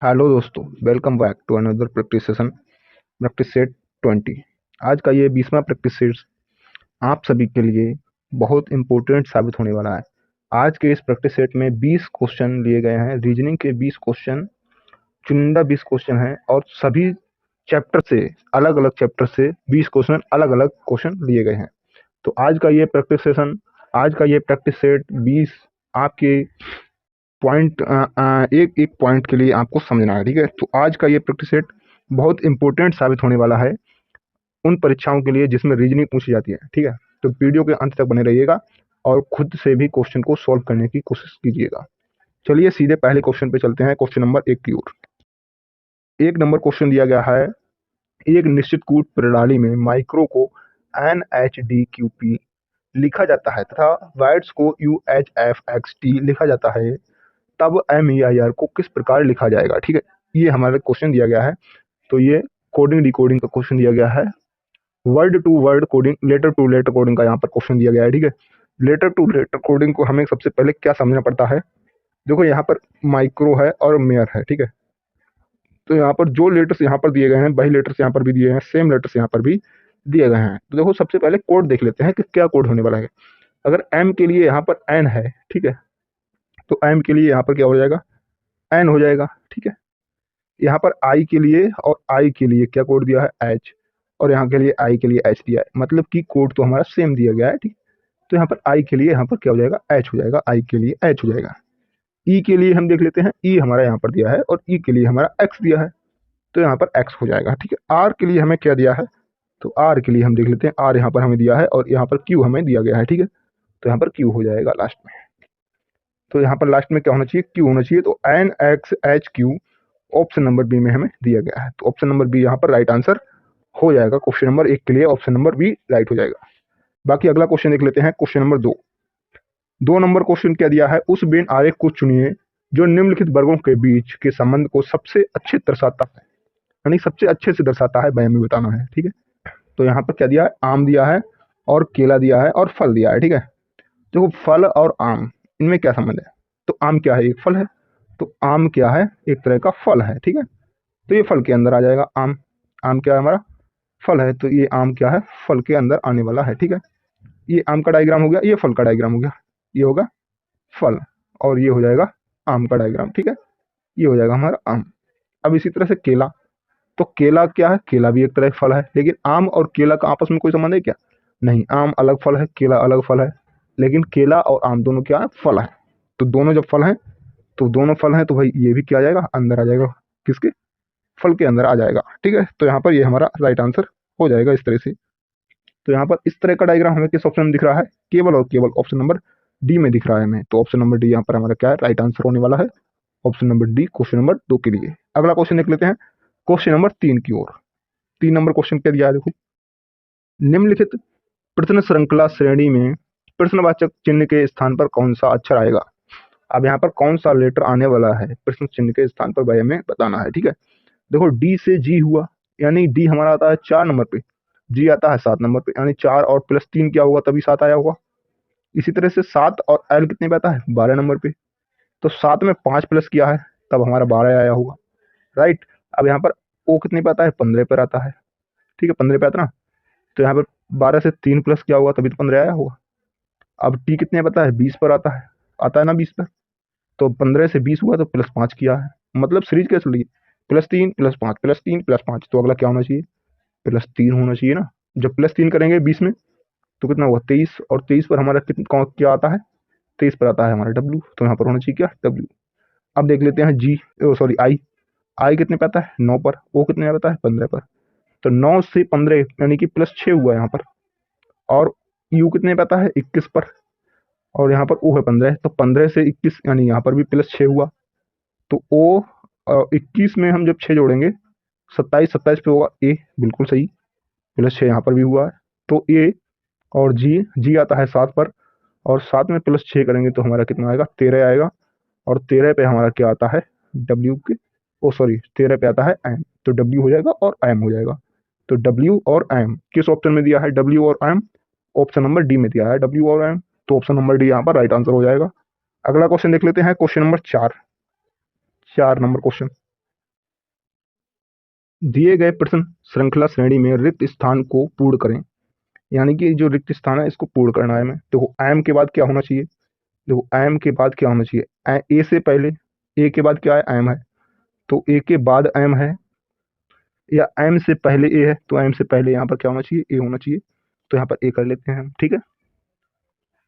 Hello दोस्तों, welcome back to another practice session. Practice set 20। आज का ये 20वां प्रैक्टिस सेट आप सभी के लिए बहुत इम्पोर्टेंट साबित होने वाला है। आज के इस प्रैक्टिस सेट में 20 क्वेश्चन लिए गए हैं। रीजनिंग के 20 क्वेश्चन, चुनिंदा 20 क्वेश्चन हैं और सभी चैप्टर से, अलग अलग चैप्टर से 20 क्वेश्चन, अलग अलग क्वेश्चन लिए गए हैं। तो आज का ये प्रैक्टिस सेशन, आज का ये प्रैक्टिस सेट 20 आपके पॉइंट, एक एक पॉइंट के लिए आपको समझना है। ठीक है, तो आज का ये प्रैक्टिस सेट बहुत इंपॉर्टेंट साबित होने वाला है उन परीक्षाओं के लिए जिसमें रीजनिंग पूछी जाती है। ठीक है, तो वीडियो के अंत तक बने रहिएगा और खुद से भी क्वेश्चन को सॉल्व करने की कोशिश कीजिएगा। चलिए सीधे पहले क्वेश्चन पे चलते हैं, क्वेश्चन नंबर 1 की ओर। एक नंबर क्वेश्चन दिया गया है, एक निश्चित कूट प्रणाली में माइक्रो को NHDQP लिखा जाता है तथा वाइट्स को UHFXT लिखा जाता है, तब MEIR को किस प्रकार लिखा जाएगा। ठीक है, ये हमारा क्वेश्चन दिया गया है। तो ये कोडिंग डिकोडिंग का क्वेश्चन दिया गया है, word to word coding, letter to letter coding का यहाँ पर क्वेश्चन दिया गया है। ठीक है, लेटर टू लेटर कोडिंग को हमें सबसे पहले क्या समझना पड़ता है। देखो यहाँ पर माइक्रो है और मेयर है। ठीक है, तो यहाँ पर जो लेटर्स यहाँ पर दिए गए हैं वही लेटर्स यहाँ पर भी दिए हैं, सेम लेटर्स यहाँ पर भी दिए गए हैं। तो देखो सबसे पहले कोड देख लेते हैं कि क्या कोड होने वाला है। अगर एम के लिए यहाँ पर एन है, ठीक है, तो एम के लिए यहाँ पर क्या हो जाएगा, एन हो जाएगा। ठीक है, यहाँ पर आई के लिए और आई के लिए क्या कोड दिया है, एच, और यहाँ के लिए आई के लिए एच दिया है, मतलब कि कोड तो हमारा सेम दिया गया है। ठीक, तो यहाँ पर आई के लिए यहाँ पर क्या हो जाएगा, एच हो जाएगा, आई के लिए एच हो जाएगा। ई के लिए हम देख लेते हैं, ई हमारा यहाँ पर दिया है और ई के लिए हमारा एक्स दिया है, तो यहाँ पर एक्स हो जाएगा। ठीक है, आर के लिए हमें क्या दिया है, तो आर के लिए हम देख लेते हैं, आर यहाँ पर हमें दिया है और यहाँ पर क्यू हमें दिया गया है। ठीक है, तो यहाँ पर क्यू हो जाएगा लास्ट में। तो यहाँ पर लास्ट में क्या होना चाहिए, क्यू होना चाहिए। तो NXHQ ऑप्शन नंबर बी में हमें दिया गया है, तो ऑप्शन नंबर बी यहाँ पर राइट आंसर हो जाएगा। क्वेश्चन नंबर 1 के लिए ऑप्शन नंबर बी राइट हो जाएगा। बाकी अगला क्वेश्चन देख लेते हैं, क्वेश्चन नंबर 2। 2 नंबर क्वेश्चन क्या दिया है, उस वेन आरेख को चुनिए जो निम्नलिखित वर्गों के बीच के संबंध को सबसे अच्छे दर्शाता है, यानी सबसे अच्छे से दर्शाता है, वह हमें बताना है। ठीक है, तो यहाँ पर क्या दिया है, आम दिया है और केला दिया है और फल दिया है। ठीक है, देखो फल और आम, इनमें क्या संबंध है। तो आम क्या है, एक फल है, तो आम क्या है, एक तरह का फल है। ठीक है, तो ये फल के अंदर आ जाएगा आम। आम क्या है, हमारा फल है, तो ये आम क्या है, फल के अंदर आने वाला है। ठीक है, ये आम का डायग्राम हो गया, ये फल का डायग्राम हो गया, ये होगा फल और ये हो जाएगा आम का डायग्राम। ठीक है, ये हो जाएगा हमारा आम। अब इसी तरह से केला, तो केला क्या है, केला भी एक तरह का फल है, लेकिन आम और केला का आपस में कोई संबंध है क्या, नहीं, आम अलग फल है, केला अलग फल है, लेकिन केला और आम दोनों क्या है, फल है। तो दोनों जब फल हैं, तो दोनों फल हैं, तो भाई ये भी क्या आ जाएगा, अंदर आ जाएगा, किसके, फल के अंदर आ जाएगा। ठीक है, तो यहाँ पर ये हमारा राइट आंसर हो जाएगा इस तरह से। तो यहाँ पर इस तरह का डायग्राम हमें किस ऑप्शन में दिख रहा है, केवल और केवल ऑप्शन नंबर डी में दिख रहा है हमें। तो ऑप्शन नंबर डी यहाँ पर हमारा क्या है, राइट आंसर होने वाला है, option number D question number 2 के लिए। अगला क्वेश्चन देख लेते हैं, क्वेश्चन नंबर 3 की ओर। 3 नंबर क्वेश्चन क्या दिया है, देखो, निम्नलिखित प्रश्न श्रृंखला श्रेणी में प्रश्नवाचक चिन्ह के स्थान पर कौन सा अक्षर आएगा। अब यहाँ पर कौन सा लेटर आने वाला है प्रश्न चिन्ह के स्थान पर, वह हमें बताना है। ठीक है, देखो डी से जी हुआ, यानी डी हमारा आता है 4 नंबर पे, जी आता है 7 नंबर पे, यानी 4 और प्लस 3 क्या होगा, तभी 7 आया होगा। इसी तरह से 7 और एल कितने पे आता है, 12 नंबर पे, तो 7 में 5 प्लस किया है, तब हमारा 12 आया होगा। राइट, अब यहाँ पर ओ कितने पे आता है, 15 पर आता है। ठीक है, 15 पे आता है ना, तो यहाँ पर 12 से 3 प्लस किया होगा, तभी तो 15 आया होगा। अब टी कितने पता है, 20 पर आता है ना 20 पर, तो 15 से 20 हुआ तो प्लस 5 किया है, मतलब सीरीज कैसे चल रही है, +3 +5 +3 +5, तो अगला क्या होना चाहिए, +3 होना चाहिए ना। जब +3 करेंगे 20 में तो कितना हुआ, 23, और 23 पर हमारा क्या आता है, 23 पर आता है हमारा डब्ल्यू, तो यहाँ पर होना चाहिए क्या, डब्ल्यू। अब देख लेते हैं जी, सॉरी आई, आई कितने पे आता है, 9 पर, ओ कितने पे आता है, 15 पर, तो 9 से 15 यानी कि +6 हुआ यहाँ पर, और यू कितने पे आता है, 21 पर, और यहाँ पर ओ है 15, तो 15 से 21 यानी यहाँ पर भी +6 हुआ, तो ओ 21 में हम जब 6 जोड़ेंगे 27, 27 पे होगा ए, बिल्कुल सही, +6 यहाँ पर भी हुआ है, तो ए, और जी, जी आता है 7 पर, और 7 में +6 करेंगे तो हमारा कितना आएगा, 13 आएगा, और 13 पे हमारा क्या आता है, डब्ल्यू के, ओ सॉरी 13 पे आता है एम, तो डब्ल्यू हो जाएगा और एम हो जाएगा। तो डब्ल्यू और एम किस ऑप्शन में दिया है, डब्ल्यू और एम ऑप्शन नंबर डी में दिया है, डब्ल्यू और एम, तो ऑप्शन नंबर डी यहाँ पर राइट आंसर हो जाएगा। अगला क्वेश्चन देख लेते हैं, क्वेश्चन नंबर 4, 4 नंबर क्वेश्चन। दिए गए प्रश्न श्रृंखला श्रेणी में रिक्त स्थान को पूर्ण करें। यानी कि जो रिक्त स्थान है इसको पूर्ण करना है हमें। देखो एम के बाद क्या होना चाहिए, देखो एम के बाद क्या होना चाहिए, ए से पहले, ए के बाद क्या है, एम है, तो ए के बाद एम है, या एम से पहले ए है तो एम से पहले यहाँ पर क्या होना चाहिए, ए होना चाहिए। तो यहाँ पर ए कर लेते हैं हम, ठीक है।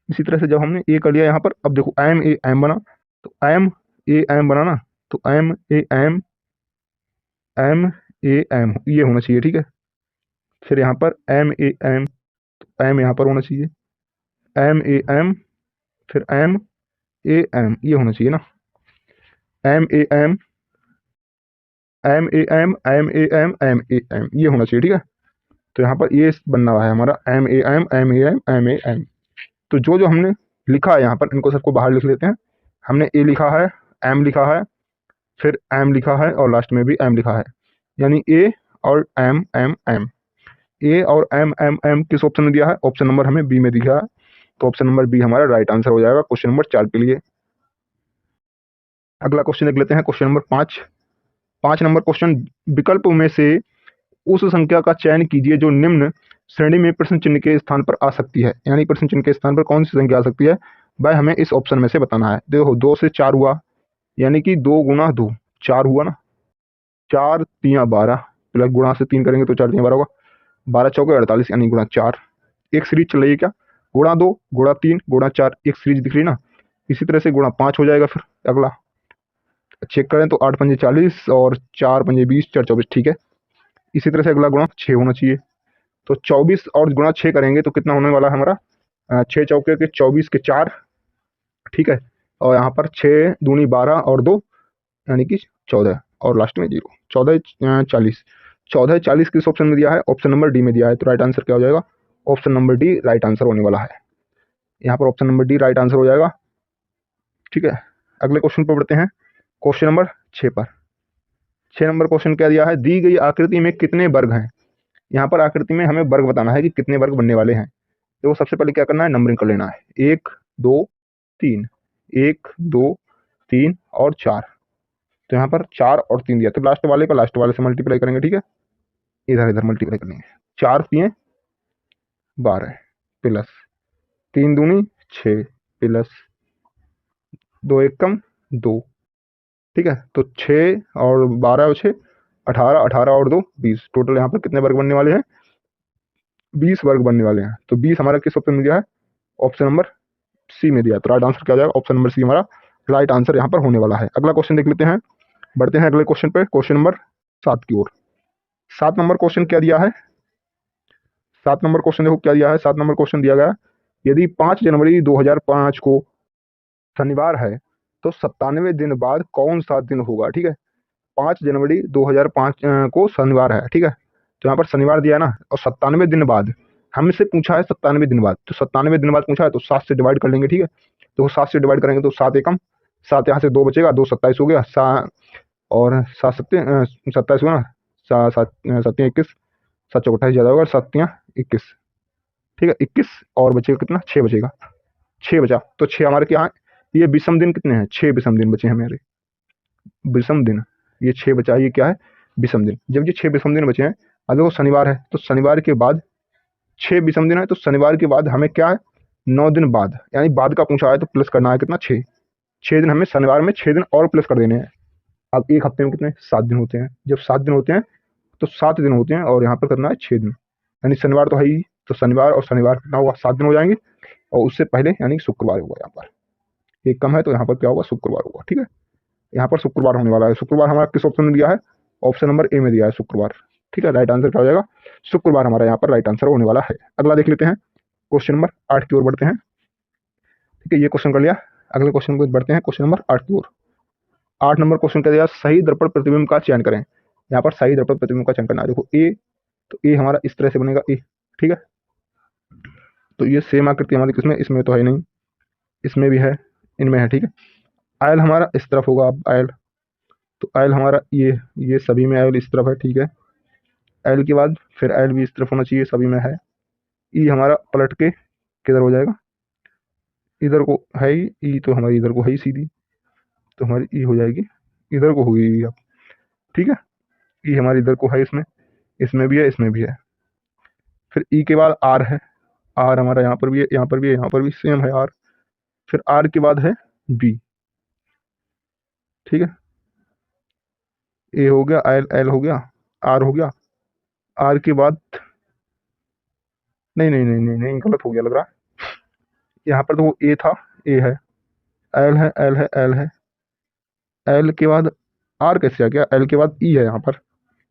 इसी तरह से जब हमने ए कर लिया यहाँ पर, अब देखो एम ए एम बना, तो एम ए एम बना ना, तो M A M, M A M ये होना चाहिए, ठीक है। फिर यहाँ पर एम ए एम, तो एम यहाँ पर होना चाहिए, एम ए एम, फिर एम ए एम ये होना चाहिए ना, M A M, M A M, M A M, M A M ये होना चाहिए, ठीक है। तो यहाँ पर ये बनना है हमारा M A M, M A M, M A M. तो जो जो हमने लिखा है यहाँ पर इनको सबको बाहर लिख लेते हैं। हमने ए लिखा है, एम लिखा है, फिर एम लिखा है और लास्ट में भी एम लिखा है, यानी ए और एम एम एम। ए और एम एम एम किस ऑप्शन में दिया है, ऑप्शन नंबर हमें बी में दिया है। तो ऑप्शन नंबर बी हमारा राइट आंसर हो जाएगा क्वेश्चन नंबर 4 के लिए। अगला क्वेश्चन देख लेते हैं, क्वेश्चन नंबर 5। 5 नंबर क्वेश्चन, विकल्प में से उस संख्या का चयन कीजिए जो निम्न श्रेणी में प्रश्न चिन्ह के स्थान पर आ सकती है। यानी प्रश्न चिन्ह के स्थान पर कौन सी संख्या आ सकती है, वह हमें इस ऑप्शन में से बताना है। देखो 2 से 4 हुआ, यानी कि 2 गुना 2 4 हुआ ना, 4 तियाँ 12, प्लस गुणा से 3 करेंगे तो 4 तियाँ 12 होगा, 12 चौके 48 यानी गुणा 4। एक सीरीज चल रही है क्या, गुणा 2 गुणा 3 गुणा 4, एक सीरीज दिख रही ना। इसी तरह से गुणा 5 हो जाएगा। फिर अगला चेक करें तो 8 पंजे 40 और 4 पंजे 20, 4 24, ठीक है। इसी तरह से अगला गुणा 6 होना चाहिए। तो 24 और गुणा 6 करेंगे तो कितना होने वाला है हमारा, 6 चौके के 24 के 4, ठीक है। और यहाँ पर 6 दूनी 12 और 2 यानी कि 14, और लास्ट में 0, 14 40। 14 40 किस ऑप्शन में दिया है, ऑप्शन नंबर डी में दिया है। तो राइट आंसर क्या हो जाएगा, option number D right answer होने वाला है। यहाँ पर option number D right answer हो जाएगा, ठीक है। अगले क्वेश्चन पर बढ़ते हैं, क्वेश्चन नंबर 6 पर। 6 नंबर क्वेश्चन क्या दिया है, दी गई आकृति में कितने वर्ग हैं। यहाँ पर आकृति में हमें वर्ग बताना है कि कितने वर्ग बनने वाले हैं। तो सबसे पहले क्या करना है, नंबरिंग कर लेना है, 1 2 3, 1 2 3 और 4। तो यहाँ पर 4 और 3 दिया, तो लास्ट वाले का लास्ट वाले से मल्टीप्लाई करेंगे, ठीक है। इधर इधर मल्टीप्लाई करेंगे, 4 तिये 12 प्लस 3 दूनी 6 प्लस 2 एकम 2, ठीक है। तो 6 और 12 और 6 18, 18 और 2 20, टोटल यहाँ पर कितने वर्ग बनने वाले हैं, 20 वर्ग बनने वाले हैं। तो 20 हमारा किस ऑप्शन में दिया है, ऑप्शन नंबर सी में दिया है। तो राइट आंसर क्या हो जाएगा, ऑप्शन नंबर सी हमारा राइट आंसर यहाँ पर होने वाला है। अगला क्वेश्चन देख लेते हैं, बढ़ते हैं अगले क्वेश्चन पे, क्वेश्चन नंबर 7 की ओर। 7 नंबर क्वेश्चन क्या दिया है, 7 नंबर क्वेश्चन देखो क्या दिया है। 7 नंबर क्वेश्चन दिया गया है, यदि 5 जनवरी 2005 को शनिवार है तो 97 दिन बाद कौन सा दिन होगा, ठीक है। 5 जनवरी 2005 को शनिवार है, ठीक है। तो यहाँ पर शनिवार दिया है ना, और 97 दिन बाद हमसे पूछा है, 97 दिन बाद, तो 97 दिन बाद पूछा है तो 7 से डिवाइड कर लेंगे, ठीक है। तो 7 से डिवाइड करेंगे तो 7 एकम 7, यहाँ से 2 बचेगा, 2 27 हो गया, और 7 सत्ते 27 हुआ ना, 7 सत्तियाँ 21, 7 चौक 28 ज़्यादा होगा, 7 21, ठीक है। 21 और बचेगा कितना, 6 बचेगा, 6 बचा। तो 6 हमारे क्या है, ये विषम दिन कितने हैं, 6 विषम दिन बचे हैं हमारे, विषम दिन। ये 6 बचा, ये क्या है, विषम दिन। जब ये 6 विषम दिन बचे हैं, अगर वो शनिवार है तो शनिवार के बाद 6 विषम दिन है, तो शनिवार के बाद हमें क्या है, 9 दिन बाद, यानी बाद का पूछा है तो प्लस करना है कितना, 6। 6 दिन हमें शनिवार में 6 दिन और प्लस कर देने हैं। अब एक हफ्ते में कितने, 7 दिन होते हैं। जब 7 दिन होते हैं तो 7 दिन होते हैं, और यहाँ पर करना है 6 दिन, यानी शनिवार तो है ही, तो शनिवार और शनिवार कितना होगा, 7 दिन हो जाएंगे। और उससे पहले यानी शुक्रवार होगा, यहाँ पर एक कम है तो यहाँ पर क्या होगा, शुक्रवार होगा, ठीक है। यहाँ पर शुक्रवार होने वाला है। शुक्रवार हमारा किस ऑप्शन में दिया है, ऑप्शन नंबर ए में दिया है, शुक्रवार, ठीक है। राइट आंसर क्या हो जाएगा, शुक्रवार हमारा यहाँ पर राइट आंसर होने वाला है। अगला देख लेते हैं, क्वेश्चन नंबर 8 की ओर बढ़ते हैं, ठीक है। ये क्वेश्चन कर लिया, अगले क्वेश्चन को बढ़ते हैं, क्वेश्चन नंबर 8 की ओर। 8 नंबर क्वेश्चन क्या दिया, सही दर्पण प्रतिबिंब का चयन करें। यहाँ पर सही दर्पण प्रतिबिंब का चयन करना है। देखो ए, तो ए हमारा इस तरह से बनेगा ए, ठीक है। तो ये सेम आकृति हमारी किसमें, इसमें तो है नहीं, इसमें भी है, इनमें है, ठीक है। आयल हमारा इस तरफ होगा, अब आयल, तो आयल हमारा ये सभी में आयल इस तरफ है, ठीक है। एल के बाद फिर एल भी इस तरफ होना चाहिए, सभी में है। ई हमारा पलट के किधर हो जाएगा, इधर को है ही, ई तो हमारी इधर को है ही सीधी, तो हमारी ई हो जाएगी, इधर को होगी अब, ठीक है। ई हमारी इधर को है, इसमें इसमें भी है, इसमें भी है। फिर ई के बाद आर है, आर हमारा यहाँ पर भी है, यहाँ पर भी है, यहाँ पर भी सेम है आर। फिर आर के बाद है बी, ठीक है। ए हो गया, एल एल हो गया, आर हो गया। आर के बाद नहीं नहीं नहीं नहीं नहीं, गलत हो गया लग रहा है। यहाँ पर तो वो ए था, ए है, एल है, एल है, एल है, एल के बाद आर कैसे आ गया, एल के बाद ई है यहाँ पर,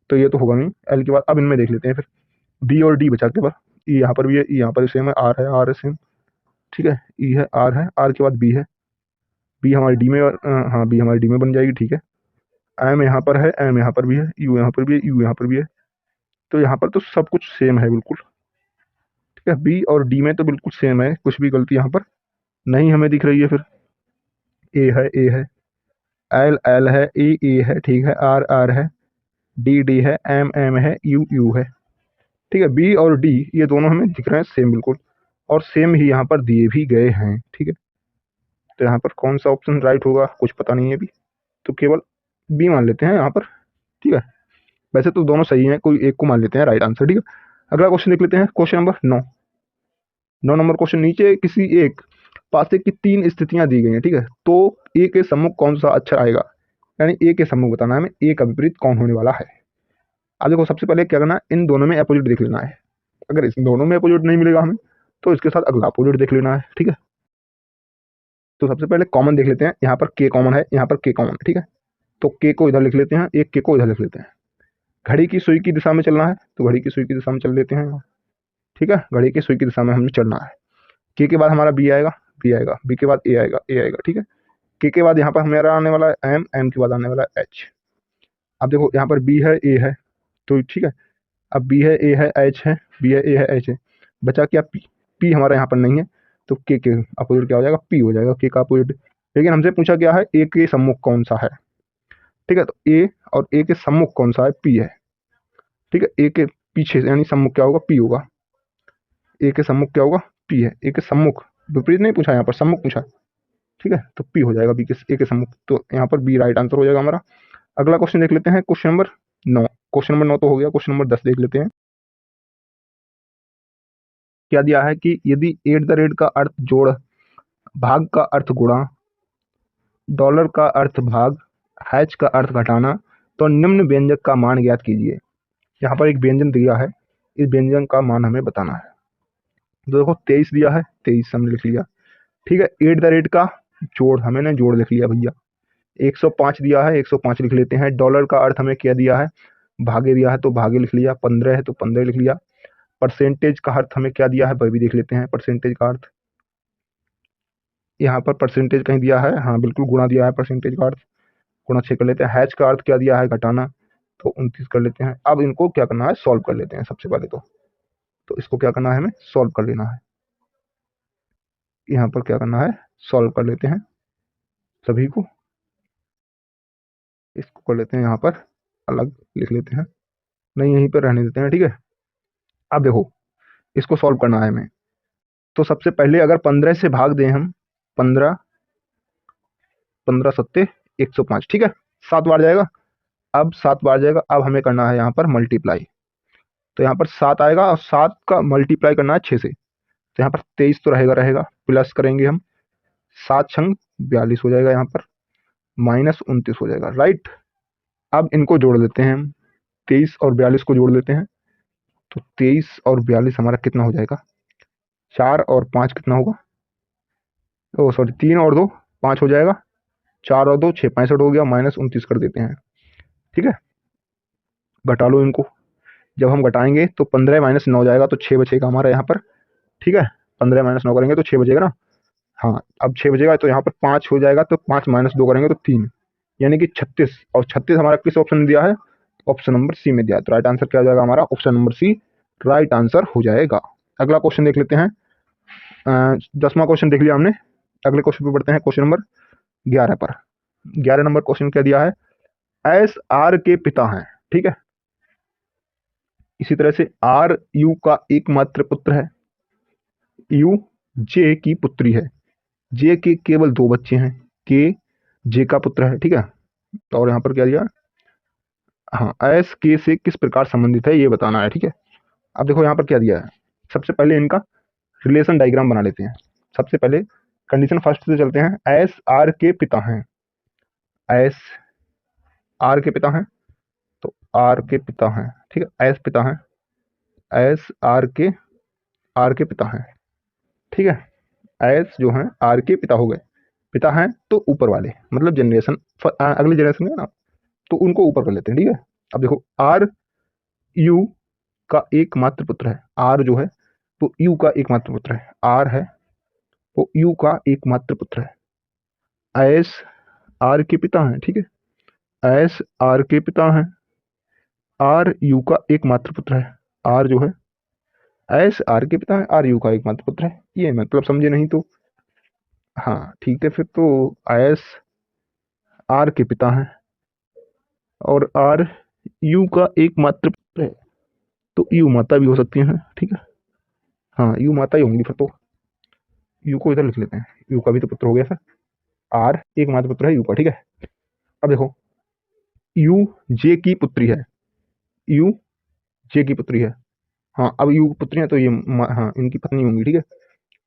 तो ये तो होगा नहीं। एल के बाद अब इनमें देख लेते हैं फिर, बी और डी बचा के बाद। ई यहाँ पर भी है, ई यहाँ पर भी सेम है, आर है सेम, ठीक है। ई है, आर के बाद बी है, बी हमारी डी में हाँ बी हमारी डी में बन जाएगी, ठीक है। एम यहाँ पर है, एम यहाँ पर भी है, यू यहाँ पर भी है, यू यहाँ पर भी है। तो यहाँ पर तो सब कुछ सेम है बिल्कुल, ठीक है। बी और डी में तो बिल्कुल सेम है, कुछ भी गलती यहाँ पर नहीं हमें दिख रही है। फिर ए है, एल एल है, ए है, ठीक है, आर आर है, डी डी है, एम एम है, यू यू है, ठीक है। बी और डी ये दोनों हमें दिख रहे हैं सेम बिल्कुल, और सेम ही यहाँ पर दिए भी गए हैं, ठीक है। तो यहाँ पर कौन सा ऑप्शन राइट होगा कुछ पता नहीं है अभी, तो केवल बी मान लेते हैं यहाँ पर, ठीक है। वैसे तो दोनों सही हैं, कोई एक को मान लेते हैं राइट आंसर, ठीक है। अगला क्वेश्चन देख लेते हैं, क्वेश्चन नंबर 9 नंबर क्वेश्चन। नीचे किसी एक पासे की 3 स्थितियां दी गई हैं, ठीक है। तो ए के सम्मुख कौन सा अक्षर आएगा, यानी ए के सम्मुख बताना है हमें, ए का विपरीत कौन होने वाला है। अब देखो सबसे पहले क्या करना है, इन दोनों में अपोजिट देख लेना है। अगर इस दोनों में अपोजिट नहीं मिलेगा हमें, तो इसके साथ अगला अपोजिट देख लेना है, ठीक है। तो सबसे पहले कॉमन देख लेते हैं, यहाँ पर के कॉमन है, यहाँ पर के कॉमन है, ठीक है। तो के को इधर लिख लेते हैं, एक के को इधर लिख लेते हैं। घड़ी की सुई की दिशा में चलना है, तो घड़ी की सुई की दिशा में चल लेते हैं, ठीक है। घड़ी की सुई की दिशा में हमें चलना है। के बाद हमारा बी आएगा, बी आएगा, बी के बाद ए आएगा, ए आएगा, ठीक है। के बाद यहाँ पर हमारा आने वाला है एम, एम के बाद आने वाला है एच। अब देखो यहाँ पर बी है, ए है, तो ठीक है। अब बी है, ए है, एच है, बी है, ए है, एच है, बचा क्या पी। पी हमारा यहाँ पर नहीं है, तो के अपोजिट क्या हो जाएगा, पी हो जाएगा, के का अपोजिट। लेकिन हमसे पूछा क्या है, ए के सम्मुख कौन सा है, ठीक है। तो ए और ए के सम्मुख कौन सा है, पी है, ठीक है। ए के पीछे यानी सम्मुख क्या होगा, पी होगा। ए के सम्मुख क्या होगा, पी है। ए के सम्मुख, विपरीत नहीं पूछा, यहाँ पर सम्मुख पूछा, ठीक है। तो पी हो जाएगा बी के, ए के सम्मुख, तो यहाँ पर बी राइट आंसर हो जाएगा हमारा। अगला क्वेश्चन देख लेते हैं, क्वेश्चन नंबर 9। क्वेश्चन नंबर 9 तो हो गया, क्वेश्चन नंबर 10 देख लेते हैं। क्या दिया है कि यदि एट द रेट का अर्थ जोड़, भाग का अर्थ गुणा, डॉलर का अर्थ भाग, हैच का अर्थ घटाना, तो निम्न व्यंजक का मान ज्ञात कीजिए। यहाँ पर एक व्यंजन दिया है, इस व्यंजन का मान हमें बताना है। तो देखो 23 दिया है, 23 हमने लिख लिया, ठीक है। एट द रेट का जोड़, हमें ना जोड़ लिख लिया भैया। 105 दिया है, 105 लिख लेते हैं। डॉलर का अर्थ हमें क्या दिया है, भागे दिया है, तो भागे लिख लिया। 15 है तो 15 लिख लिया। परसेंटेज का अर्थ हमें क्या दिया है, वह भी देख लेते हैं। परसेंटेज का अर्थ यहाँ पर परसेंटेज कहीं दिया है, हाँ बिल्कुल गुणा दिया है परसेंटेज का अर्थ, गुणा 6 कर लेते हैं। हैच का अर्थ क्या दिया है, घटाना, तो 29 कर लेते हैं। अब इनको क्या करना है, सॉल्व कर लेते हैं सबसे पहले तो इसको क्या करना है, हमें सॉल्व कर लेना है। यहाँ पर क्या करना है, सॉल्व कर लेते हैं सभी को। इसको कर लेते हैं यहाँ पर अलग लिख लेते हैं, नहीं यहीं पर रहने देते हैं, ठीक है। अब देखो इसको सॉल्व करना है हमें, तो सबसे पहले अगर 15 से भाग दें हम, 15 15 सत्ते 105, ठीक है। 7 बार जाएगा, अब 7 बार जाएगा। अब हमें करना है यहाँ पर मल्टीप्लाई, तो यहाँ पर 7 आएगा और 7 का मल्टीप्लाई करना है 6 से, तो यहाँ पर 23 तो रहेगा रहेगा, प्लस करेंगे हम, 7 छंग 42 हो जाएगा, यहाँ पर माइनस 29 हो जाएगा, राइट। अब इनको जोड़ लेते हैं हम, 23 और 42 को जोड़ लेते हैं, तो 23 और 42 हमारा कितना हो जाएगा, 4 और 5 कितना होगा, ओ सॉरी 3 और 2 5 हो जाएगा, 4 और 2 6 65 हो गया, माइनस 29 कर देते हैं, ठीक है। घटा लो इनको, जब हम घटाएंगे तो 15 माइनस 9 जाएगा, तो 6 बचेगा हमारा यहाँ पर, ठीक है। 15 माइनस 9 करेंगे तो 6 बचेगा ना, हाँ। अब 6 बचेगा तो यहाँ पर 5 हो जाएगा, तो 5 माइनस 2 करेंगे तो 3, यानी कि 36। और 36 हमारा किस ऑप्शन में दिया है, ऑप्शन नंबर सी में दिया है, तो राइट आंसर क्या हो जाएगा हमारा, option number C right answer हो जाएगा। अगला क्वेश्चन देख लेते हैं, 10वां क्वेश्चन देख लिया हमने। अगले क्वेश्चन पे बढ़ते हैं, क्वेश्चन नंबर 11 पर। 11 नंबर क्वेश्चन क्या दिया है, एस आर के पिता हैं, ठीक है। इसी तरह से आर यू का एकमात्र पुत्र है, यू जे की पुत्री है, जे के केवल 2 बच्चे हैं, के जे का पुत्र है, ठीक है। तो और यहाँ पर क्या दिया, हाँ, एस के से किस प्रकार संबंधित है ये बताना है, ठीक है। अब देखो यहाँ पर क्या दिया है। सबसे पहले इनका रिलेशन डायग्राम बना लेते हैं। सबसे पहले कंडीशन फर्स्ट से चलते हैं। एस आर के पिता हैं, एस आर के पिता हैं, तो आर के पिता हैं, ठीक है। एस पिता हैं, एस आर के पिता हैं, ठीक है। एस जो हैं आर के पिता हो गए, पिता हैं तो ऊपर वाले मतलब जनरेशन अगली जनरेशन में ना, तो उनको ऊपर कर लेते हैं, ठीक है। अब देखो आर यू का एकमात्र पुत्र है, आर जो है वो यू का एकमात्र पुत्र है, आर है वो यू का एकमात्र पुत्र है। एस आर के पिता हैं, ठीक है। एस आर के पिता हैं, आर यू का एकमात्र पुत्र है, आर जो है एस आर के पिता है, आर यू का एकमात्र पुत्र है। ये मतलब समझे नहीं तो हाँ ठीक है, फिर तो एस आर के पिता हैं और आर यू का एकमात्र पुत्र है, तो यू माता भी हो सकती हैं, ठीक है। हाँ यू माता ही होंगी फिर तो। यू को इधर लिख लेते हैं, यू का भी तो पुत्र हो गया सर, आर एकमात्र पुत्र है यू का, ठीक है। अब देखो यू जे की पुत्री है, यू जे की पुत्री है। हाँ अब यू पुत्री है तो ये हाँ इनकी पत्नी होंगी, ठीक है।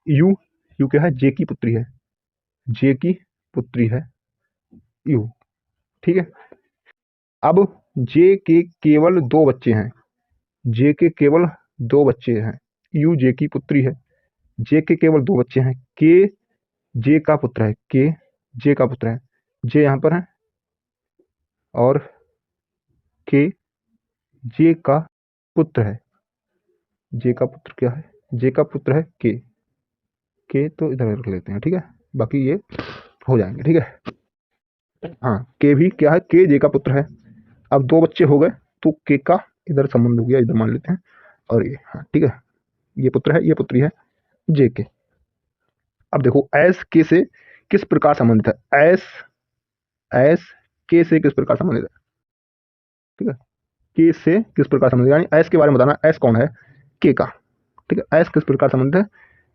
यू यू क्या है, जे की पुत्री है, जे की पुत्री है यू, ठीक है। अब जे के केवल दो बच्चे हैं, जे के केवल दो बच्चे हैं, यू जे की पुत्री है, जे के केवल दो बच्चे हैं, के जे का पुत्र है, के जे का पुत्र है, जे यहाँ पर है और के जे का पुत्र है, जे का पुत्र क्या है, जे का पुत्र है के तो इधर रख लेते हैं, ठीक है। बाकी ये हो जाएंगे, ठीक है। हाँ के भी क्या है, के जे का पुत्र है। अब दो बच्चे हो गए तो के का इधर संबंध हो गया, इधर मान लेते हैं। और ये हाँ ठीक है, ये पुत्र है, ये पुत्री है जे के। अब देखो एस के से किस प्रकार संबंधित है, एस एस के से किस प्रकार संबंधित है, ठीक है। के से किस प्रकार संबंधित है, यानी एस के बारे में बताना, एस कौन है, के का, ठीक है। एस किस प्रकार संबंधित है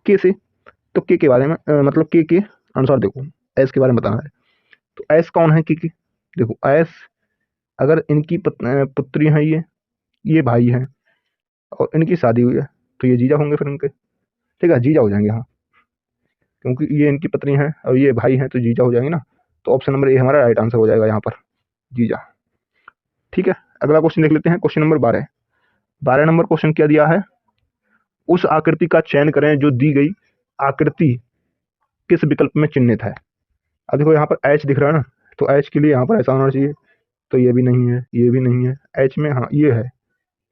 के से, तो के बारे में मतलब के अनुसार देखो एस के बारे में बताना है। तो एस कौन है के, देखो एस अगर इनकी पुत्री है, ये भाई है और इनकी शादी हुई है तो ये जीजा होंगे फिर उनके, ठीक है, जीजा हो जाएंगे हाँ, क्योंकि ये इनकी पत्नी है और ये भाई है तो जीजा हो जाएंगे ना। तो ऑप्शन नंबर ए हमारा राइट आंसर हो जाएगा यहाँ पर, जीजा, ठीक है। अगला क्वेश्चन देख लेते हैं, क्वेश्चन नंबर 12। 12 नंबर क्वेश्चन क्या दिया है, उस आकृति का चयन करें जो दी गई आकृति किस विकल्प में चिन्हित है। अब देखो यहाँ पर एच दिख रहा है ना, तो एच के लिए यहाँ पर ऐसा होना चाहिए, तो ये भी नहीं है, ये भी नहीं है, एच में हाँ ये है,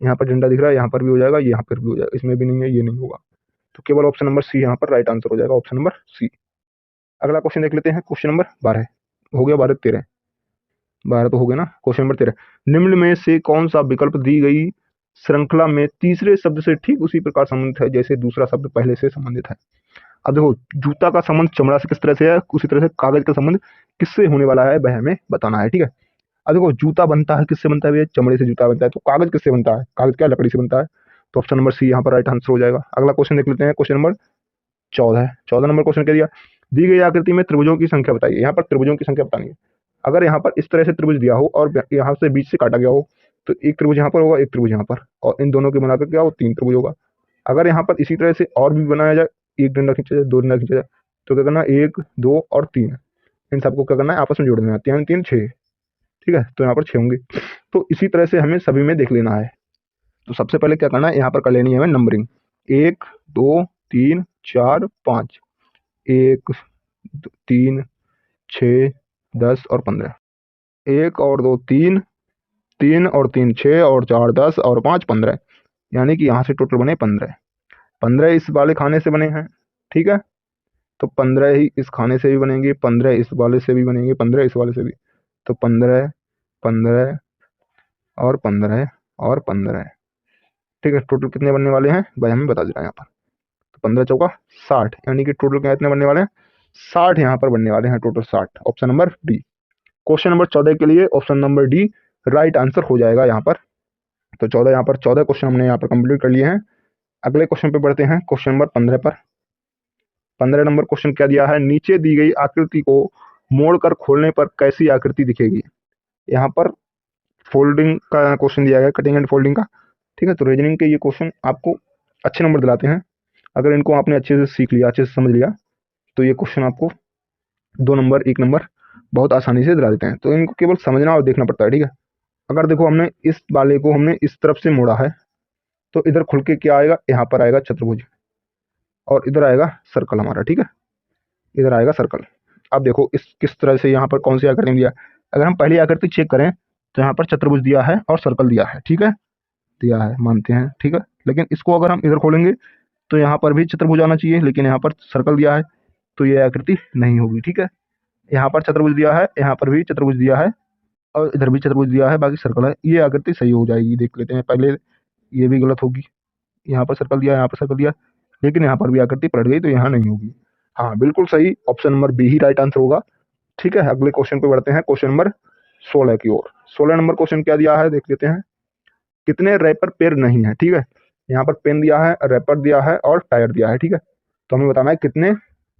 यहाँ पर झंडा दिख रहा है, यहाँ पर भी हो जाएगा, यहाँ पर भी हो जाएगा, इसमें भी नहीं है, ये नहीं होगा, तो केवल ऑप्शन नंबर सी यहाँ पर राइट आंसर हो जाएगा, ऑप्शन नंबर सी। अगला क्वेश्चन देख लेते हैं, क्वेश्चन नंबर 12 हो गया, 12 13 12 तो हो गया ना। क्वेश्चन नंबर 13, निम्न में से कौन सा विकल्प दी गई श्रृंखला में तीसरे शब्द से ठीक उसी प्रकार संबंधित है जैसे दूसरा शब्द पहले से संबंधित है। अब देखो जूता का संबंध चमड़ा से किस तरह से है, उसी तरह से कागज का संबंध किससे होने वाला है वह हमें बताना है, ठीक है। अब देखो जूता बनता है किससे बनता है भैया, चमड़े से जूता बनता है, तो कागज किससे बनता है, कागज क्या लकड़ी से बनता है, तो ऑप्शन नंबर सी यहाँ पर राइट आंसर हो जाएगा। अगला क्वेश्चन देख लेते हैं, क्वेश्चन नंबर 14 है। 14 नंबर क्वेश्चन क्या दिया, दी गई आकृति में त्रिभुजों की संख्या बताइए। यहाँ पर त्रिभुजों की संख्या बतानी है। अगर यहाँ पर इस तरह से त्रिभुज दिया हो और यहाँ से बीच से काटा गया हो तो एक त्रिभुज यहाँ पर होगा, एक त्रिभुज यहाँ पर, और इन दोनों के बनाकर क्या हो, 3 त्रिभुज होगा। अगर यहाँ पर इसी तरह से और भी बनाया जाए, एक डंडा खींचा जाए, 2 डंडा खींचा जाए, तो क्या करना, 1 2 और 3, इन सबको क्या करना है, आपस में जोड़ देना है, 3 3 6, ठीक है। तो यहाँ पर 6 होंगे। तो इसी तरह से हमें सभी में देख लेना है। तो सबसे पहले क्या करना है, यहाँ पर कर लेनी है हमें नंबरिंग, 1 2 3 4 5, 1 3 6 10 और 15, 1 और 2 3, 3 और 3 6 और 4 10 और 5 15, यानी कि यहाँ से टोटल बने 15। 15 इस वाले खाने से बने हैं, ठीक है। तो 15 ही इस खाने से भी बनेंगे, 15 इस वाले से भी बनेंगे, 15 इस वाले से भी, तो 15 15 और 15 और 15, ठीक है। टोटल कितने बनने वाले हैं भाई हमें बता दे रहा है यहाँ पर, तो 15 चौका 60, यानी कि टोटल कितने बनने वाले हैं, 60 यहाँ पर बनने वाले हैं, total 60, option number D. Question number 14 के लिए option number D right answer हो जाएगा यहाँ पर। तो 14 यहाँ पर 14 क्वेश्चन हमने यहाँ पर कंप्लीट कर लिए हैं। अगले क्वेश्चन पे बढ़ते हैं, क्वेश्चन नंबर 15 पर। 15 नंबर क्वेश्चन क्या दिया है, नीचे दी गई आकृति को मोड़कर खोलने पर कैसी आकृति दिखेगी। यहाँ पर फोल्डिंग का क्वेश्चन दिया गया है, कटिंग एंड फोल्डिंग का। ठीक है, तो रीजनिंग के ये क्वेश्चन आपको अच्छे नंबर दिलाते हैं। अगर इनको आपने अच्छे से सीख लिया, अच्छे से समझ लिया, तो ये क्वेश्चन आपको 2 नंबर 1 नंबर बहुत आसानी से दिला देते हैं। तो इनको केवल समझना और देखना पड़ता है। ठीक है, अगर देखो हमने इस वाले को हमने इस तरफ से मोड़ा है, तो इधर खुल के क्या आएगा, यहाँ पर आएगा चतुर्भुज, और इधर आएगा सर्कल हमारा। ठीक है, इधर आएगा सर्कल। अब देखो इस किस तरह से यहाँ पर कौन सी आकृति दिया। अगर हम पहली आकृति चेक करें तो यहाँ पर चतुर्भुज दिया है और सर्कल दिया है। ठीक है, दिया है, मानते हैं। ठीक है, लेकिन इसको अगर हम इधर खोलेंगे तो यहाँ पर भी चतुर्भुज आना चाहिए, लेकिन यहाँ पर सर्कल दिया है, तो ये आकृति नहीं होगी। ठीक है, यहाँ पर चतुर्भुज दिया है, यहाँ पर भी चतुर्भुज दिया है, और इधर भी चतुर्भुज दिया है, बाकी सर्कल है, ये आकृति सही हो जाएगी। देख लेते हैं पहले, ये भी गलत होगी। यहाँ पर सर्कल दिया, यहाँ पर सर्कल दिया, लेकिन यहाँ पर भी आकृति पलट गई, तो यहाँ नहीं होगी। हाँ, बिल्कुल सही, ऑप्शन नंबर बी ही राइट आंसर होगा। ठीक है, अगले क्वेश्चन पे बढ़ते हैं, क्वेश्चन नंबर 16 की ओर। 16 नंबर क्वेश्चन क्या दिया है, देख लेते हैं। कितने रैपर पेड़ नहीं है। ठीक है, यहाँ पर पेन दिया है, रैपर दिया है और टायर दिया है। ठीक है, तो हमें बताना है कितने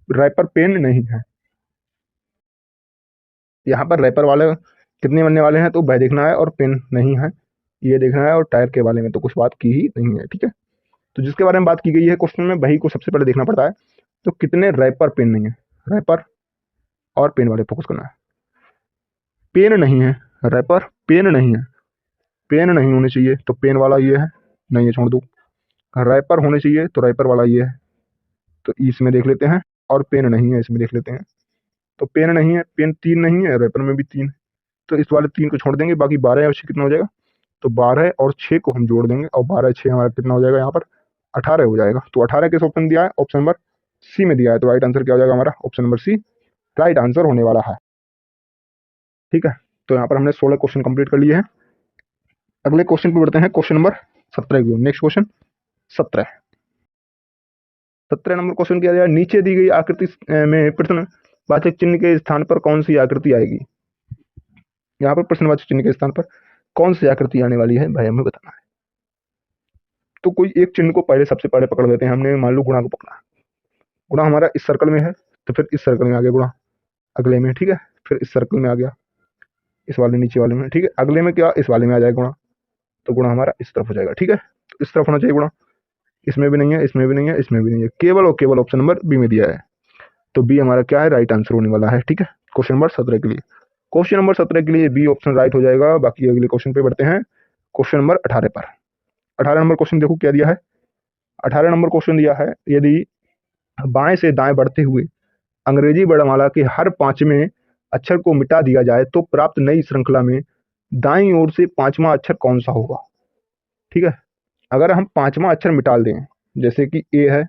रैपर पेन नहीं है। यहाँ पर रैपर वाले कितने बनने वाले हैं, तो वह देखना है, और पेन नहीं है ये देखना है, और टायर के बारे में तो कुछ बात की ही नहीं है। ठीक है, तो जिसके बारे में बात की गई है क्वेश्चन में, वही को सबसे पहले देखना पड़ता है। तो कितने रैपर पेन नहीं है, रैपर और पेन वाले फोकस करना है। पेन नहीं है, रैपर पेन नहीं है, पेन नहीं होने चाहिए, तो पेन वाला ये है, नहीं है छोड़ दो। रैपर होने चाहिए, तो रैपर वाला ये है, तो इसमें देख लेते हैं, और पेन नहीं है, इसमें देख लेते हैं। तो पेन नहीं है, पेन 3 नहीं है, रैपर में भी 3, तो इस वाले 3 को छोड़ देंगे, बाकी 12 और 6 कितना हो जाएगा, तो 12 और 6 को हम जोड़ देंगे, और 12 6 हमारा कितना हो जाएगा, यहाँ पर 18 हो जाएगा। तो 18 किस ऑप्शन दिया है, ऑप्शन नंबर सी में दिया है, तो राइट आंसर क्या हो जाएगा हमारा, option number C right answer होने वाला है। ठीक है, तो यहाँ पर हमने 16 क्वेश्चन कंप्लीट कर लिए हैं। अगले क्वेश्चन पे बढ़ते हैं, क्वेश्चन नंबर 17 की। नेक्स्ट क्वेश्चन 17 नंबर क्वेश्चन किया जाए, नीचे दी गई आकृति में प्रश्नवाचक चिन्ह के स्थान पर कौन सी आकृति आएगी। यहाँ पर प्रश्नवाचक चिन्ह के स्थान पर कौन सी आकृति आने वाली है, भाई हमें बताना है। तो कोई एक चिन्ह को पहले सबसे पहले पकड़ लेते हैं। हमने मान लो गुणा को पकड़ा, गुणा हमारा इस सर्कल में है, तो फिर इस सर्कल में आ गया गुणा, अगले में। ठीक है, फिर इस सर्कल में आ गया, इस वाले नीचे वाले में। ठीक है, अगले में क्या, इस वाले में आ जाएगा गुणा, तो गुणा हमारा इस तरफ हो जाएगा। ठीक है, तो इस तरफ होना चाहिए गुणा, इसमें भी नहीं है, इसमें भी नहीं है, इसमें भी नहीं है, केवल और केवल ऑप्शन नंबर बी में दिया है, तो बी हमारा क्या है, राइट आंसर होने वाला है। ठीक है, क्वेश्चन नंबर 17 के लिए, क्वेश्चन नंबर 17 के लिए बी ऑप्शन राइट हो जाएगा। बाकी अगले क्वेश्चन पे बढ़ते हैं, क्वेश्चन नंबर 18 पर। 18 नंबर क्वेश्चन देखो क्या दिया है। 18 नंबर क्वेश्चन दिया है, यदि बाएं से दाएं बढ़ते हुए अंग्रेजी वर्णमाला के हर 5वें अक्षर को मिटा दिया जाए तो प्राप्त नई श्रृंखला में दाईं ओर से 5वां अक्षर कौन सा होगा। ठीक है, अगर हम 5वां अक्षर मिटा दें, जैसे कि ए है,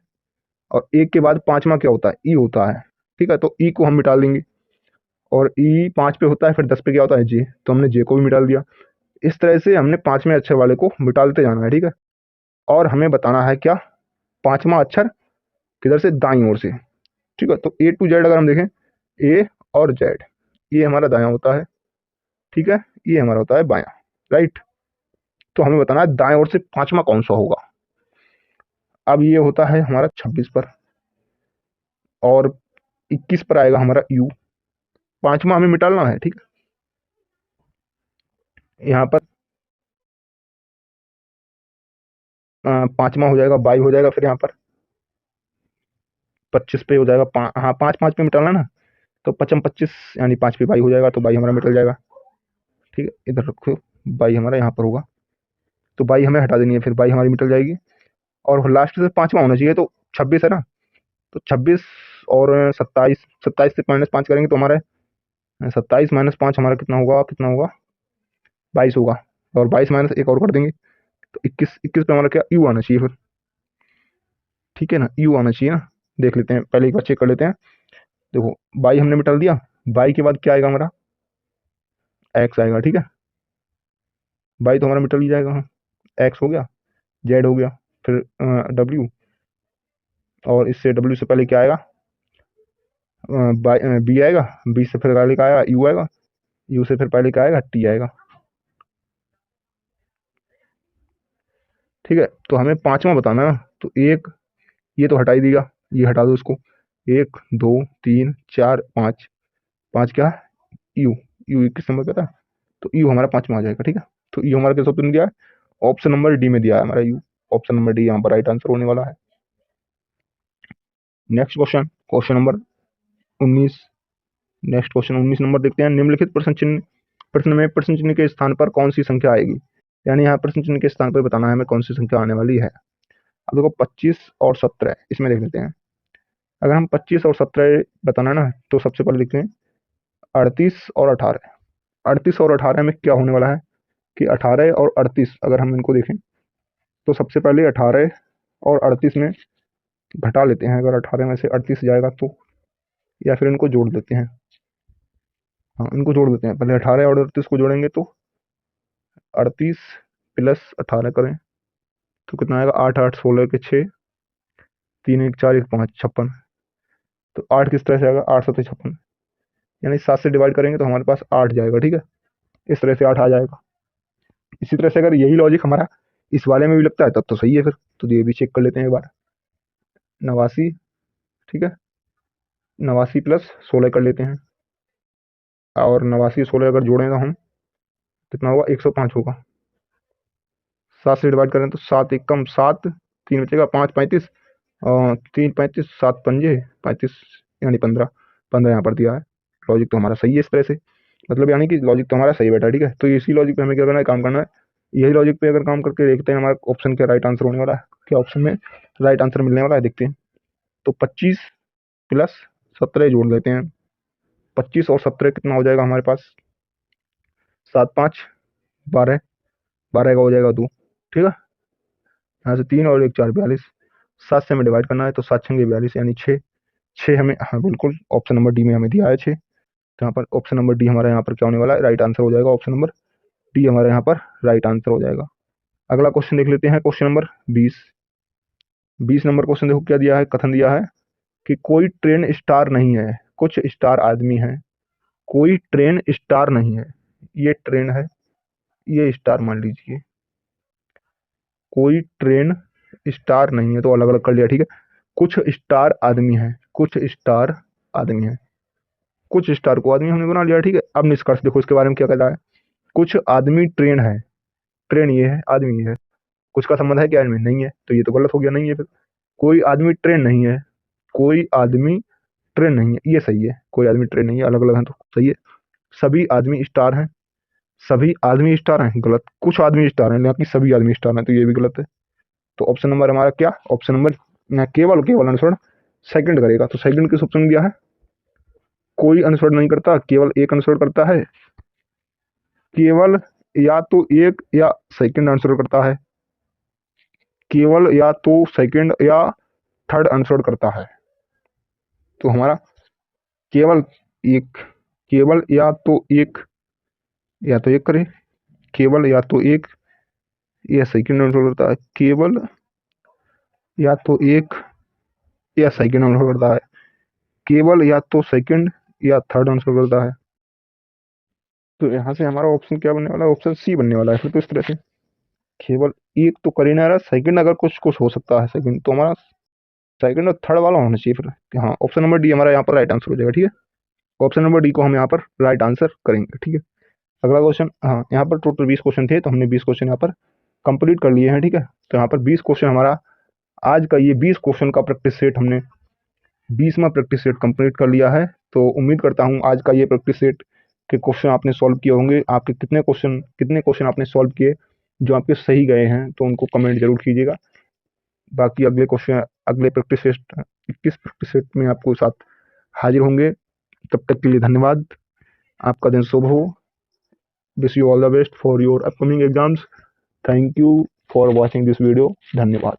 और ए के बाद 5वां क्या होता है, ई होता है। ठीक है, तो ई को हम मिटा देंगे, और ई 5 पे होता है, फिर 10 पे क्या होता है, जे, तो हमने जे को भी मिटा दिया। इस तरह से हमने 5वें अक्षर वाले को मिटाते जाना है। ठीक है, और हमें बताना है क्या, 5वां अक्षर किधर से, दाईं ओर से। ठीक है, तो ए टू जेड अगर हम देखें, ए और जेड, ये हमारा दायां होता है। ठीक है, ये हमारा होता है बायां, राइट। तो हमें बताना है दाएं ओर से 5वां कौन सा होगा। अब ये होता है हमारा 26 पर, और 21 पर आएगा हमारा यू, 5वां हमें मिटाना है। ठीक है, यहाँ पर 5वां हो जाएगा, 22 हो जाएगा, फिर यहाँ पर 25 पे हो जाएगा, हाँ 5 5 पे मिटाना ना, तो 25 25 यानी 5 पे 22 हो जाएगा, तो 22 हमारा मिटल जाएगा। ठीक है, इधर रखो, 22 हमारा यहाँ पर होगा, तो 22 हमें हटा देनी है, फिर 22 हमारी मिटल जाएगी, और लास्ट से 5वां होना चाहिए, तो 26 है ना, तो 26 और 27, 27 से -5 करेंगे तो हमारा 27 -5 हमारा कितना होगा, कितना होगा, 22 होगा, और 22 माइनस एक और कर देंगे, तो 21, 21 पे हमारा क्या, यू आना चाहिए फिर। ठीक है ना, यू आना चाहिए ना, देख लेते हैं, पहले एक बार चेक कर लेते हैं। देखो 22 हमने मिटा दिया, 22 के बाद क्या आएगा हमारा, एक्स आएगा। ठीक है, 22 तो हमारा मिटल ही जाएगा, हाँ, एक्स हो गया, जेड हो गया, फिर डब्ल्यू, और इससे डब्ल्यू से पहले क्या आएगा, बी आएगा, बी से फिर पहले क्या आएगा, यू आएगा, यू से फिर पहले क्या आएगा, टी आएगा। ठीक है, तो हमें 5वां बताना है ना, तो एक, ये तो हटा ही दिया, ये हटा दो इसको, 1 2 3 4 5, 5 क्या, यू, यू किस नंबर पे था, तो यू हमारा 5वां आ जाएगा। ठीक है, तो ये हमारा किस ऑप्शन में दिया है? ऑप्शन नंबर डी में दिया है हमारा यू। ऑप्शन नंबर डी यहाँ पर राइट आंसर होने वाला है। Next question, question number 19। Next question 19 number देखते हैं। निम्नलिखित प्रश्न में प्रश्न चिन्ह के स्थान पर कौन सी संख्या आएगी? यानी यहाँ प्रश्न चिन्ह के स्थान पर बताना है हमें कौन सी संख्या आने वाली है। अब देखो 25 और 17 इसमें देख लेते हैं। अगर हम 25 और 17 बताना है ना, तो सबसे पहले देखते हैं 38 और 18। 38 और 18 में क्या होने वाला है कि 18 और 38 अगर हम इनको देखें तो सबसे पहले 18 और 38 में घटा लेते हैं। अगर 18 में से 38 जाएगा तो, या फिर इनको जोड़ देते हैं। हाँ, इनको जोड़ देते हैं। पहले 18 और 38 को जोड़ेंगे तो 38 प्लस 18 करें तो कितना आएगा? 8 8 16 के 6, 3 1 4 1 5 56। तो 8 किस तरह से आएगा? 8 7 56, यानी 7 से डिवाइड करेंगे तो हमारे पास 8 जाएगा। ठीक है, इस तरह से 8 आ जाएगा। इसी तरह से अगर यही लॉजिक हमारा इस वाले में भी लगता है तब तो सही है फिर। तो ये भी चेक कर लेते हैं एक बार। 89, ठीक है, 89 प्लस 16 कर लेते हैं। और 89 16 अगर जोड़ें तो हम कितना होगा? 105 होगा। 7 से डिवाइड करें तो 7 एक कम 7, 3 बचेगा, 5 35, और 3 35, 7 पंजे 35, यानी 15। 15 यहाँ पर दिया है। लॉजिक तो हमारा सही है इस तरह से, मतलब यानी कि लॉजिक तो हमारा सही बैठा है। ठीक है, तो इसी लॉजिक पे हमें क्या करना है? काम करना है। यही लॉजिक पे अगर काम करके देखते हैं हमारा ऑप्शन क्या राइट आंसर होने वाला है, क्या ऑप्शन में राइट आंसर मिलने वाला है, देखते हैं। तो 25 प्लस 17 जोड़ लेते हैं। 25 और 17 कितना हो जाएगा हमारे पास? 7 5 12, 12 का हो जाएगा 2। ठीक है, यहाँ से 3 और 1 4 42। 7 से हमें डिवाइड करना है तो 7 छंगे 42, यानी 6। 6 हमें, हाँ बिल्कुल, ऑप्शन नंबर डी में हमें दिया है 6। तो यहाँ पर ऑप्शन नंबर डी हमारा यहाँ पर क्या होने वाला है? राइट आंसर हो जाएगा। ऑप्शन नंबर डी हमारे यहाँ पर राइट आंसर हो जाएगा। अगला क्वेश्चन देख लेते हैं, क्वेश्चन नंबर 20। 20 नंबर क्वेश्चन देखो क्या दिया है, कथन दिया है कि कोई ट्रेन स्टार नहीं है, कुछ स्टार आदमी हैं। कोई ट्रेन स्टार नहीं है, ये ट्रेन है, ये स्टार मान लीजिए। कोई ट्रेन स्टार नहीं है तो अलग अलग कर लिया। ठीक है, कुछ स्टार आदमी हैं, कुछ स्टार आदमी हैं, कुछ स्टार को आदमी हमने बना लिया। ठीक है, अब निष्कर्ष देखो इसके बारे में क्या कह रहा है। कुछ आदमी ट्रेन है, ट्रेन ये है, आदमी ये है, कुछ का संबंध है क्या इनमें? नहीं है, तो ये तो गलत हो गया, नहीं है फिर। कोई आदमी ट्रेन नहीं है, कोई आदमी ट्रेन नहीं है, ये सही है। कोई आदमी ट्रेन नहीं है, अलग अलग है तो सही है। सभी आदमी स्टार हैं, सभी आदमी स्टार हैं, गलत। कुछ आदमी स्टार हैं, लेकिन सभी आदमी स्टार हैं, तो ये भी गलत है। तो ऑप्शन नंबर हमारा क्या? ऑप्शन नंबर केवल केवल अनुसरण सेकंड करेगा। तो सेकंड किस ऑप्शन में दिया है? कोई अनुसरण नहीं करता, केवल एक अनुसरण करता है। केवल या तो एक या सेकंड अनुसरण करता है, केवल या तो सेकंड या थर्ड अनुसरण करता है। तो हमारा केवल एक, केवल या तो एक करे, केवल या तो एक या सेकंड अनुसरण करता है, केवल या तो एक या सेकंड अनुसरण करता है, केवल या तो सेकंड या थर्ड अनुसरण करता है। तो यहाँ से हमारा ऑप्शन क्या बनने वाला है? ऑप्शन सी बनने वाला है फिर। तो इस तरह से केवल एक तो कर ही ना रहा, सेकंड अगर कुछ कुछ हो सकता है सेकंड, तो हमारा सेकंड और थर्ड वाला होना चाहिए फिर। हाँ, ऑप्शन नंबर डी हमारा यहाँ पर राइट आंसर हो जाएगा। ठीक है, ऑप्शन नंबर डी को हम यहाँ पर राइट आंसर करेंगे। ठीक है, अगला क्वेश्चन। हाँ, यहाँ पर टोटल 20 क्वेश्चन थे, तो हमने 20 क्वेश्चन यहाँ पर कंप्लीट कर लिए हैं। ठीक है, तो यहाँ पर 20 क्वेश्चन हमारा आज का ये 20 क्वेश्चन का प्रैक्टिस सेट हमने 20वां प्रैक्टिस सेट कंप्लीट कर लिया है। तो उम्मीद करता हूँ आज का ये प्रैक्टिस सेट के क्वेश्चन आपने सॉल्व किए होंगे। आपके कितने क्वेश्चन आपने सॉल्व किए जो आपके सही गए हैं, तो उनको कमेंट जरूर कीजिएगा। बाकी अगले क्वेश्चन, अगले प्रैक्टिस सेट 21 प्रैक्टिस सेट में आपको साथ हाजिर होंगे। तब तक के लिए धन्यवाद। आपका दिन शुभ हो। Wish you all the best for your upcoming exams. Thank you for watching this video. धन्यवाद।